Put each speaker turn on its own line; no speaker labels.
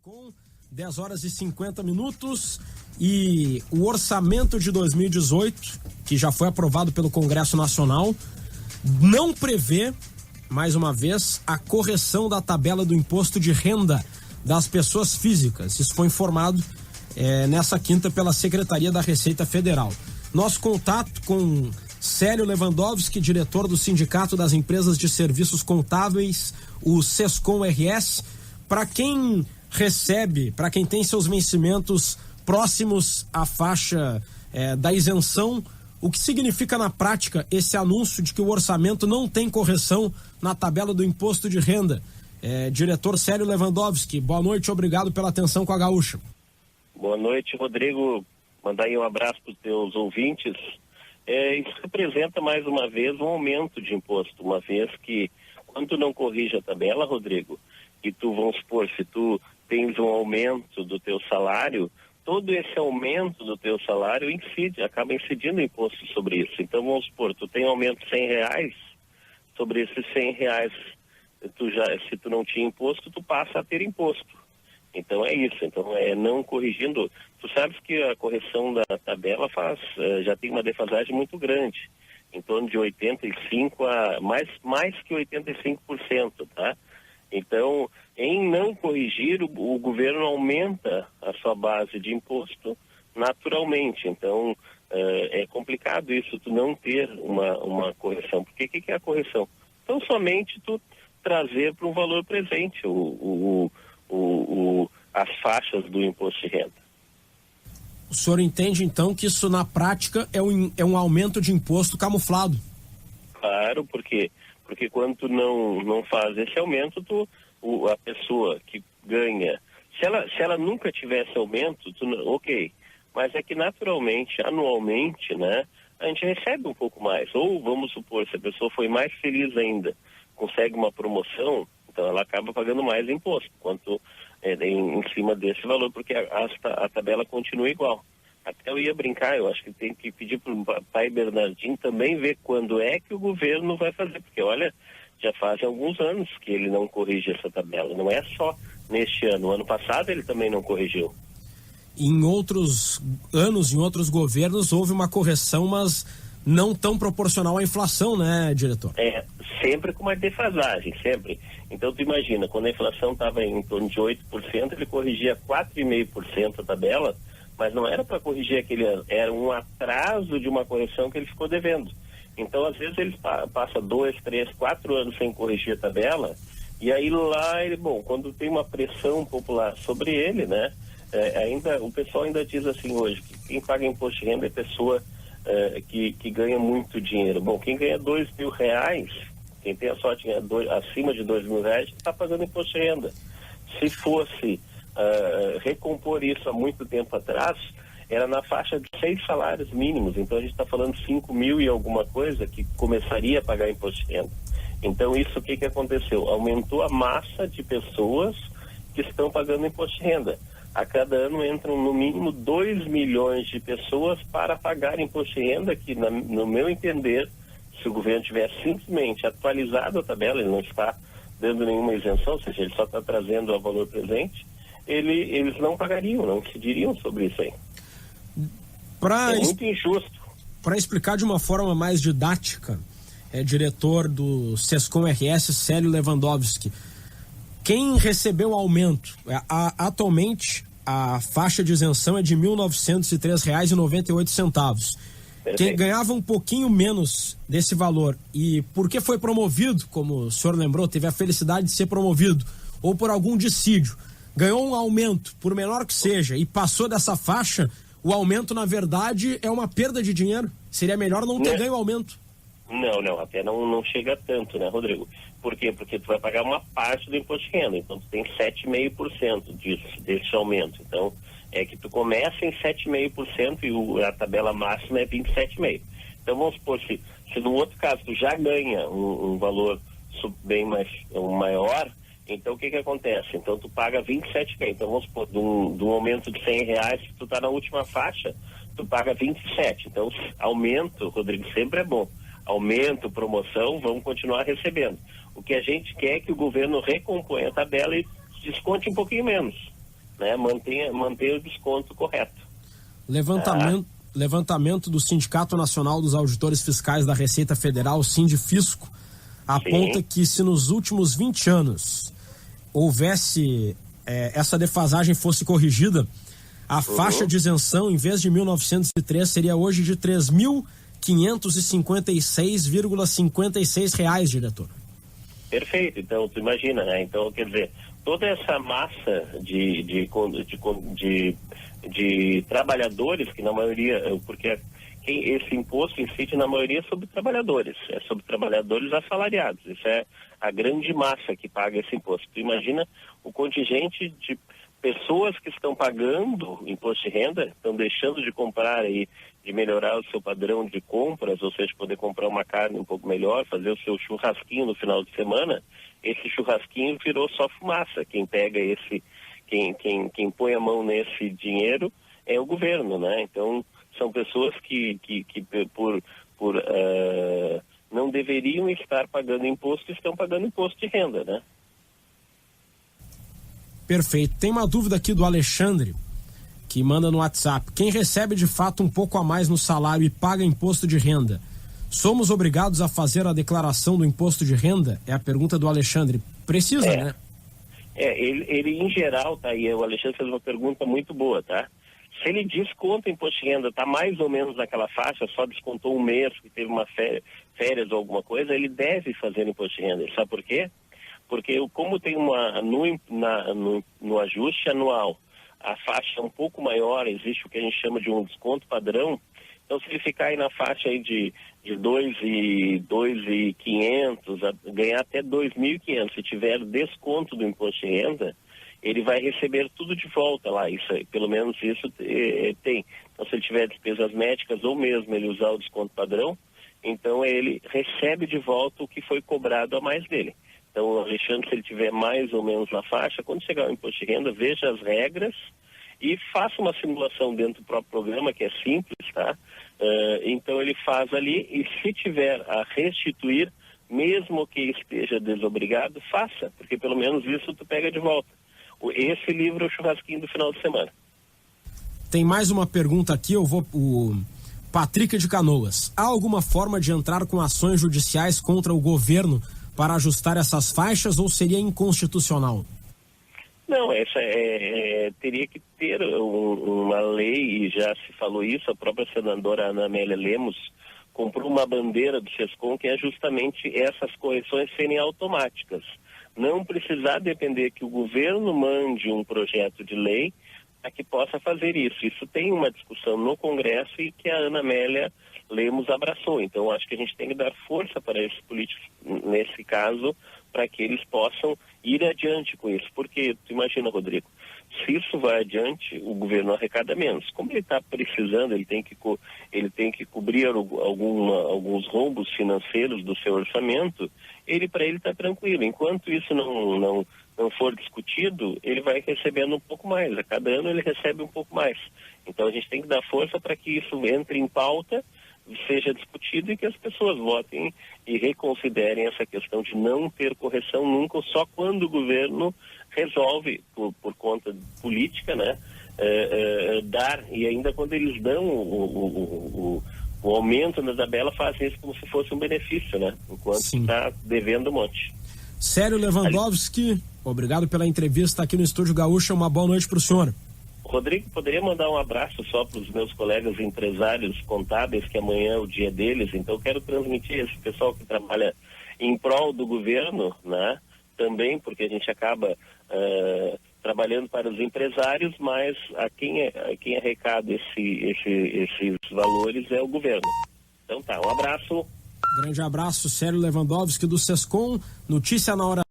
Com 10 horas e 50 minutos e o orçamento de 2018, que já foi aprovado pelo Congresso Nacional, não prevê, mais uma vez, a correção da tabela do imposto de renda das pessoas físicas. Isso foi informado nessa quinta pela Secretaria da Receita Federal. Nosso contato com Célio Lewandowski, diretor do Sindicato das Empresas de Serviços Contábeis, o Sescom-RS, para quem recebe, para quem tem seus vencimentos próximos à faixa da isenção, o que significa na prática esse anúncio de que o orçamento não tem correção na tabela do imposto de renda? Diretor Célio Lewandowski, boa noite, obrigado pela atenção com a Gaúcha. Boa noite, Rodrigo, mandar aí um abraço para os teus ouvintes. Isso representa mais uma vez um aumento de imposto, uma vez que quando tu não corrige a tabela, Rodrigo, e tu, vamos supor, se tu tens um aumento do teu salário, todo esse aumento do teu salário acaba incidindo imposto sobre isso. Então, vamos supor, tu tem um aumento de R$100, sobre esses R$100, se tu não tinha imposto, tu passa a ter imposto. Então, é isso. Então, não corrigindo. Tu sabes que a correção da tabela já tem uma defasagem muito grande, em torno de 85% a mais que 85%, tá? Então, em não corrigir, o governo aumenta a sua base de imposto naturalmente. Então, é complicado isso, tu não ter uma correção. Porque o que é a correção? Então, somente tu trazer para um valor presente as faixas do imposto de renda. O senhor entende, então, que isso na prática é um aumento de imposto camuflado? Claro, porque quando tu não faz esse aumento, a pessoa que ganha, se ela nunca tivesse aumento, ok, mas é que naturalmente, anualmente, né, a gente recebe um pouco mais. Ou, vamos supor, se a pessoa foi mais feliz ainda, consegue uma promoção, então ela acaba pagando mais imposto, quanto em cima desse valor, porque a tabela continua igual. Até eu ia brincar, eu acho que tem que pedir para o pai Bernardinho também ver quando é que o governo vai fazer, porque olha, já fazem alguns anos que ele não corrige essa tabela, não é só neste ano, ano passado ele também não corrigiu. Em outros anos, em outros governos, houve uma correção, mas não tão proporcional à inflação, né, diretor? Sempre com uma defasagem, sempre. Então, tu imagina, quando a inflação estava em torno de 8%, ele corrigia 4,5% a tabela, mas não era para corrigir era um atraso de uma correção que ele ficou devendo. Então, às vezes, ele passa 2, 3, 4 anos sem corrigir a tabela, e aí lá, quando tem uma pressão popular sobre ele, né, o pessoal ainda diz assim hoje, que quem paga imposto de renda é pessoa que ganha muito dinheiro. Bom, quem ganha R$2.000, quem tem a sorte de ganhar acima de R$2.000, está pagando imposto de renda. Se fosse recompor isso há muito tempo atrás, era na faixa de 6 salários mínimos. Então a gente está falando 5.000 e alguma coisa que começaria a pagar imposto de renda. Então isso, o que aconteceu? Aumentou a massa de pessoas que estão pagando imposto de renda. A cada ano entram no mínimo 2 milhões de pessoas para pagar imposto de renda, que no meu entender, se o governo tivesse simplesmente atualizado a tabela, ele não está dando nenhuma isenção, ou seja, ele só está trazendo o valor presente, eles não pagariam, não incidiriam sobre isso aí. É muito injusto. Para explicar de uma forma mais didática, diretor do Sescom-RS, Célio Lewandowski, quem recebeu aumento, atualmente a faixa de isenção é de R$ 1.903,98. Quem ganhava um pouquinho menos desse valor e porque foi promovido, como o senhor lembrou, teve a felicidade de ser promovido, ou por algum dissídio, ganhou um aumento, por menor que seja, e passou dessa faixa, o aumento, na verdade, é uma perda de dinheiro. Seria melhor não ter ganho o aumento. Não, até não chega tanto, né, Rodrigo? Por quê? Porque tu vai pagar uma parte do imposto de renda, então tu tem 7,5% desse aumento. Então, é que tu começa em 7,5% e a tabela máxima é 27,5%. Então, vamos supor, se no outro caso tu já ganha um valor bem maior, então o que acontece? Então tu paga 27,5%. Então, vamos supor, de um aumento de R$100, se tu tá na última faixa, tu paga 27%. Então, aumento, Rodrigo, sempre é bom. Aumento, promoção, vamos continuar recebendo. O que a gente quer é que o governo recomponha a tabela e desconte um pouquinho menos.
né? Mantenha o desconto correto.
Levantamento do Sindicato Nacional dos Auditores Fiscais da Receita Federal, Sindifisco, aponta que se nos últimos 20 anos houvesse essa defasagem fosse corrigida, a faixa de isenção, em vez de 1.903, seria hoje de R$ 3.556,56 reais, diretor.
Perfeito. Então, tu imagina, né? Então, quer dizer, toda essa massa de trabalhadores, que na maioria, porque esse imposto incide na maioria sobre trabalhadores, é sobre trabalhadores assalariados. Isso é a grande massa que paga esse imposto. Tu imagina o contingente de pessoas que estão pagando imposto de renda, estão deixando de comprar aí, de melhorar o seu padrão de compras, ou seja, poder comprar uma carne um pouco melhor, fazer o seu churrasquinho no final de semana. Esse churrasquinho virou só fumaça. Quem pega quem põe a mão nesse dinheiro é o governo, né? Então, são pessoas que por não deveriam estar pagando imposto, estão pagando imposto de renda, né?
Perfeito. Tem uma dúvida aqui do Alexandre, que manda no WhatsApp. Quem recebe de fato um pouco a mais no salário e paga imposto de renda, somos obrigados a fazer a declaração do imposto de renda? É a pergunta do Alexandre. Precisa, né?
Ele em geral, tá aí, o Alexandre fez uma pergunta muito boa, tá? Se ele desconta o imposto de renda, tá mais ou menos naquela faixa, só descontou um mês, que teve uma férias ou alguma coisa, ele deve fazer imposto de renda. Sabe por quê? Porque como tem no ajuste anual, a faixa é um pouco maior, existe o que a gente chama de um desconto padrão. Então, se ele ficar aí na faixa aí de 2.500, ganhar até 2.500, se tiver desconto do imposto de renda, ele vai receber tudo de volta lá. Isso, pelo menos isso tem. Então, se ele tiver despesas médicas ou mesmo ele usar o desconto padrão, então ele recebe de volta o que foi cobrado a mais dele. Então, Alexandre, se ele tiver mais ou menos na faixa, quando chegar o imposto de renda, veja as regras e faça uma simulação dentro do próprio programa, que é simples, tá? Então, ele faz ali e se tiver a restituir, mesmo que esteja desobrigado, faça, porque pelo menos isso tu pega de volta. Esse livro é o churrasquinho do final de semana.
Tem mais uma pergunta aqui, o Patrick de Canoas. Há alguma forma de entrar com ações judiciais contra o governo para ajustar essas faixas ou seria inconstitucional?
Não, teria que ter uma lei, e já se falou isso, a própria senadora Ana Amélia Lemos comprou uma bandeira do SESCOM que é justamente essas correções serem automáticas. Não precisar depender que o governo mande um projeto de lei para que possa fazer isso. Isso tem uma discussão no Congresso e que a Ana Amélia Lemos abraçou. Então, acho que a gente tem que dar força para esses políticos, nesse caso, para que eles possam ir adiante com isso. Porque, tu imagina, Rodrigo, se isso vai adiante, o governo arrecada menos. Como ele está precisando, ele tem que cobrir alguns rombos financeiros do seu orçamento, para ele está tranquilo. Enquanto isso não for discutido, ele vai recebendo um pouco mais. A cada ano ele recebe um pouco mais. Então a gente tem que dar força para que isso entre em pauta, seja discutido e que as pessoas votem e reconsiderem essa questão de não ter correção nunca, só quando o governo resolve, por conta política, né, dar, e ainda quando eles dão o aumento na tabela, fazem isso como se fosse um benefício, né, enquanto está devendo um monte.
Célio Lewandowski, obrigado pela entrevista aqui no Estúdio Gaúcha, uma boa noite para o senhor.
Rodrigo, poderia mandar um abraço só para os meus colegas empresários contábeis, que amanhã é o dia deles, então quero transmitir esse pessoal que trabalha em prol do governo, né, também, porque a gente acaba trabalhando para os empresários, mas quem arrecada esses valores é o governo. Então tá, um abraço.
Grande abraço, Célio Lewandowski do SESCOM, notícia na hora